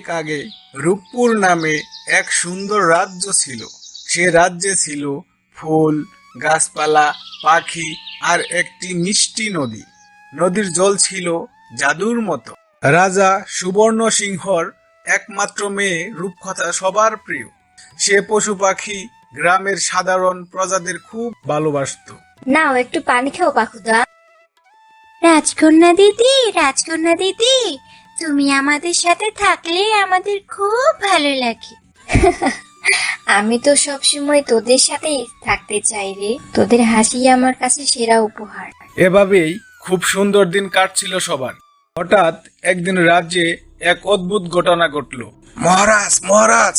অনেক আগে রূপপুর নামে এক সুন্দর রাজ্য ছিল। সে রাজ্যে ছিল ফুল, গাছপালা, পাখি আর একটি মিষ্টি নদী। নদীর জল ছিল জাদুর মতো। রাজা সুবর্ণ সিংহর একমাত্র মেয়ে রূপকথা সবার প্রিয়। সে পশু পাখি গ্রামের সাধারণ প্রজাদের খুব ভালোবাসতো। নাও একটু পানি খাও পাখুদা। রাজকন্যা দিদি, রাজকন্যা দিদি, তুমি আমাদের সাথে থাকলে আমাদের খুব ভালো লাগে। আমি তো সবসময় তোদের সাথেই থাকতে চাই রে। তোদের হাসি আমার কাছে সেরা উপহার। এভাবেই খুব সুন্দর দিন কাটছিল সবার। হঠাৎ একদিন রাজ্যে এক অদ্ভুত ঘটনা ঘটল। মহারাজ, মহারাজ,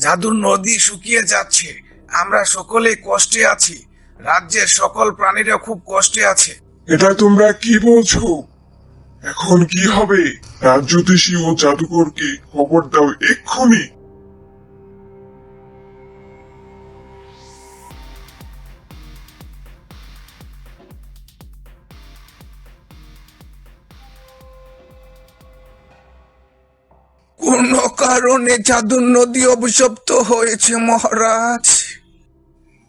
জাদুর নদী শুকিয়ে যাচ্ছে। আমরা সকলে কষ্টে আছি। রাজ্যের সকল প্রাণীরা খুব কষ্টে আছে। এটা তোমরা কি বলছো? এখন কি হবে? রাজ্যতীষী ও জাদুকরকে খবর দাও এক্ষুনি। কোন কারণে জাদুর নদী অভিশপ্ত হয়েছে মহারাজ?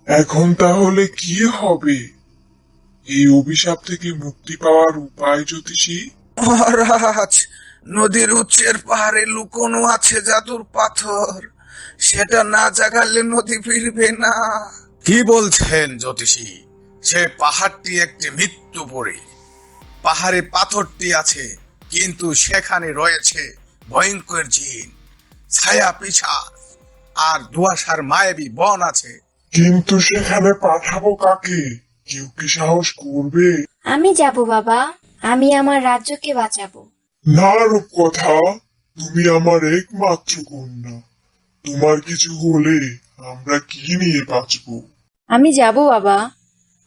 এখন তাহলে কি হবে? এই অভিশাপ থেকে মুক্তি পাওয়ার উপায় জ্যোতিষী? মহারাজ, নদীর উচ্চের পাহাড়ে লুকোনো আছে জাদুর পাথর। সেটা না জাগালে নদী ফিরবে না। কি বলছেন জ্যোতিষী? সে পাহাড়টি একটি মৃত্যুপুরী। পাহাড়ে পাথরটি আছে, কিন্তু সেখানে রয়েছে ভয়ঙ্কর জিন, ছায়া পিশাচ আর ধোঁয়াশার মায়াবী বন আছে। কিন্তু সেখানে পাঠাবো কাকে? কেউ কি সাহস করবে? আমি যাব বাবা, আমি আমার রাজ্যকে বাঁচাবো। না রূপকথা, তুমি আমার একমাত্র কন্যা। তোমার কিছু হলে আমরা কি নিয়ে বাঁচবো? আমি যাব বাবা,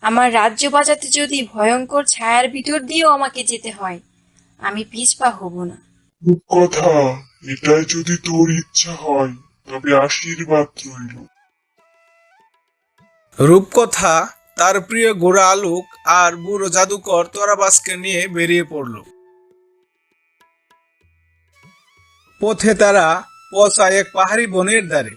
আমার রাজ্য বাঁচাতে যদি ভয়ঙ্কর ছায়ার ভিতর দিয়েও আমাকে যেতে হয়, আমি পিছপা হব না। রূপকথা, এটাই যদি তোর ইচ্ছা হয় তবে আশীর্বাদ রইল। রূপকথা তার প্রিয় ঘোড়া আলোক আর বুড়ো জাদুকর তোরাবাসকে নিয়ে বেরিয়ে পড়ল। পথে তারা পৌঁছায় এক পাহাড়ি বনের ধারে,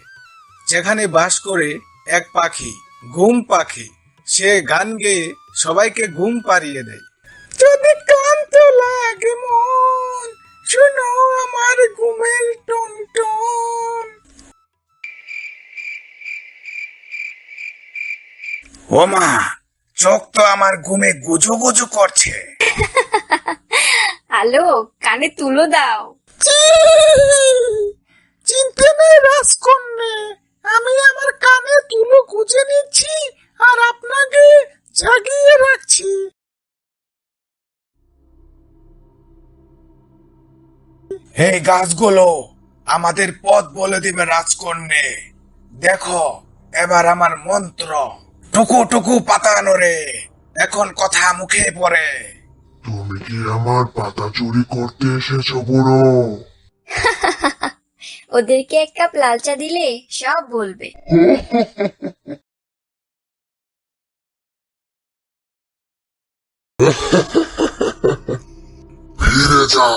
যেখানে বাস করে এক পাখি, ঘুম পাখি। সে গান গেয়ে সবাইকে ঘুম পাড়িয়ে দেয়। যদি ক্লান্ত লাগে মন, শোনো আমার ঘুমের টনটন। ওমা, চোখ তো আমার ঘুমে গুজু গুজু করছে। আলো, কানে তুলো দাও। চিন্তা নেই রাজকন্যা, আমি আমার কানে তুলো গুজে নিচ্ছি আর আপনাকে জাগিয়ে রাখছি। এই গাছগুলো আমাদের পথ বলে দিবে রাজকন্যা। দেখো, এবার আমার মন্ত্র। টুকু টুকু পাতা নড়ে, এখন কথা মুখে পড়ে। তুমি কি আমার পাতা চুরি করতে এসেছো বুড়ো? ওদেরকে এক কাপ লাল চা দিলে সব বলবে। ফিরে যা,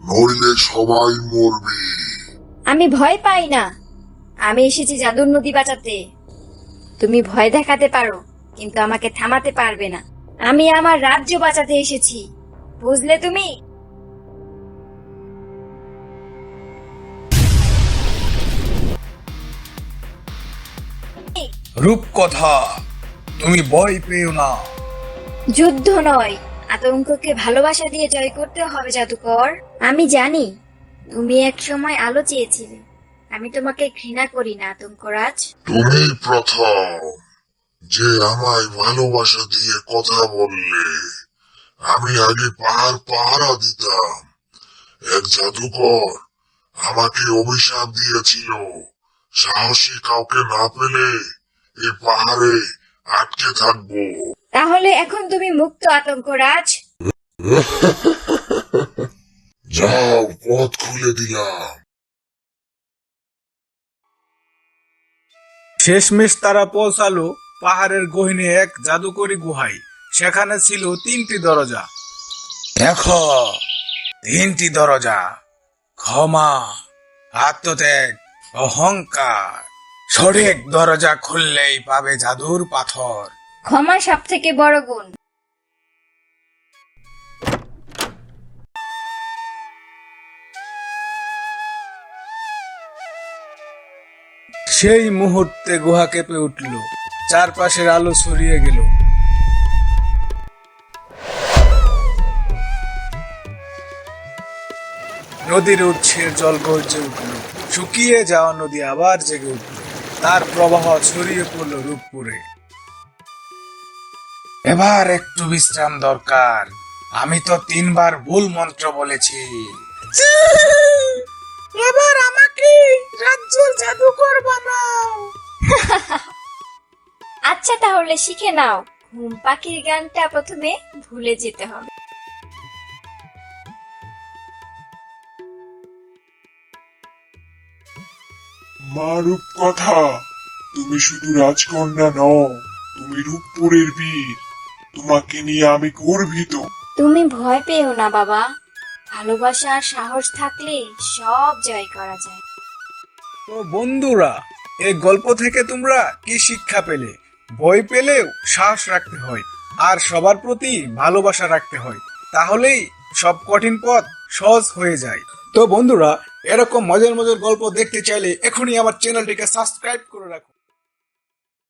নইলে সবাই মরবি। আমি ভয় পাই না, আমি এসেছি জাদুর নদী বাঁচাতে। তুমি ভয় দেখাতে পারো, কিন্তু আমাকে থামাতে পারবে না। আমি আমার রাজ্য বাঁচাতে এসেছি, বুঝলে তুমি? রূপকথা, তুমি ভয় পেও না। যুদ্ধ নয়, আতঙ্ককে ভালোবাসা দিয়ে জয় করতে হবে জাদুকর। আমি জানি তুমি এক সময় আলো চেয়েছিলে। আমি তোমাকে ঘৃণা করি না আতঙ্করাজ। তুমি প্রথম যে আমায় ভালোবাসা দিয়ে কথা বললে। আমি আগে পাহাড় পাহারা দিতাম। এক জাদুকর আমাকে অভিশাপ দিয়েছিল, সাহসী কাউকে না পেলে এই পাহাড়ে আটকে থাকবো। তাহলে এখন তুমি মুক্ত আতঙ্করাজ। যাও, পথ খুলে দিলাম। শেষমেশ তারা পৌঁছালো পাহাড়ের গহীনে এক জাদুকরী গুহায়। সেখানে ছিল 3টি দরজা। দেখো, 3টি দরজা। ক্ষমা, আত্মত্যাগ, অহংকার। সঠিক দরজা খুললেই পাবে জাদুর পাথর। ক্ষমা সব থেকে বড় গুণ। সেই মুহূর্তে গুহা কেঁপে উঠল, চারপাশের আলো ছড়িয়ে গেল। নদীর উৎসের জল গর্জে উঠল, শুকিয়ে যাওয়া নদী আবার জেগে উঠল, তার প্রবাহ ছড়িয়ে পড়ল রূপপুরে। এবার একটু বিশ্রাম দরকার। আমি তো 3 বার ভুল মন্ত্র বলেছি। এবার আমাকে রাজ্যের জাদুকর বানাও। আচ্ছা তাহলে শিখে নাও, ঘুম পাখির গানটা প্রথমে ভুলে যেতে হবে। মা রূপকথা, তুমি শুধু রাজকন্যা নও, তুমি রূপপুরের বীর। তোমাকে নিয়ে আমি গর্বিত। তুমি ভয় পেও না বাবা, ভালোবাসা আর সাহস থাকলে সব জয় করা যায়। তো বন্ধুরা, এই গল্প থেকে তোমরা কি শিক্ষা পেলে? ভয় পেলেও সাহস রাখতে হয়, আর সবার প্রতি ভালোবাসা রাখতে হয়, তাহলেই সব কঠিন পথ সহজ হয়ে যায়। তো বন্ধুরা, এরকম মজার মজার গল্প দেখতে চাইলে এখনই আমার চ্যানেলটিকে সাবস্ক্রাইব করে রাখুন।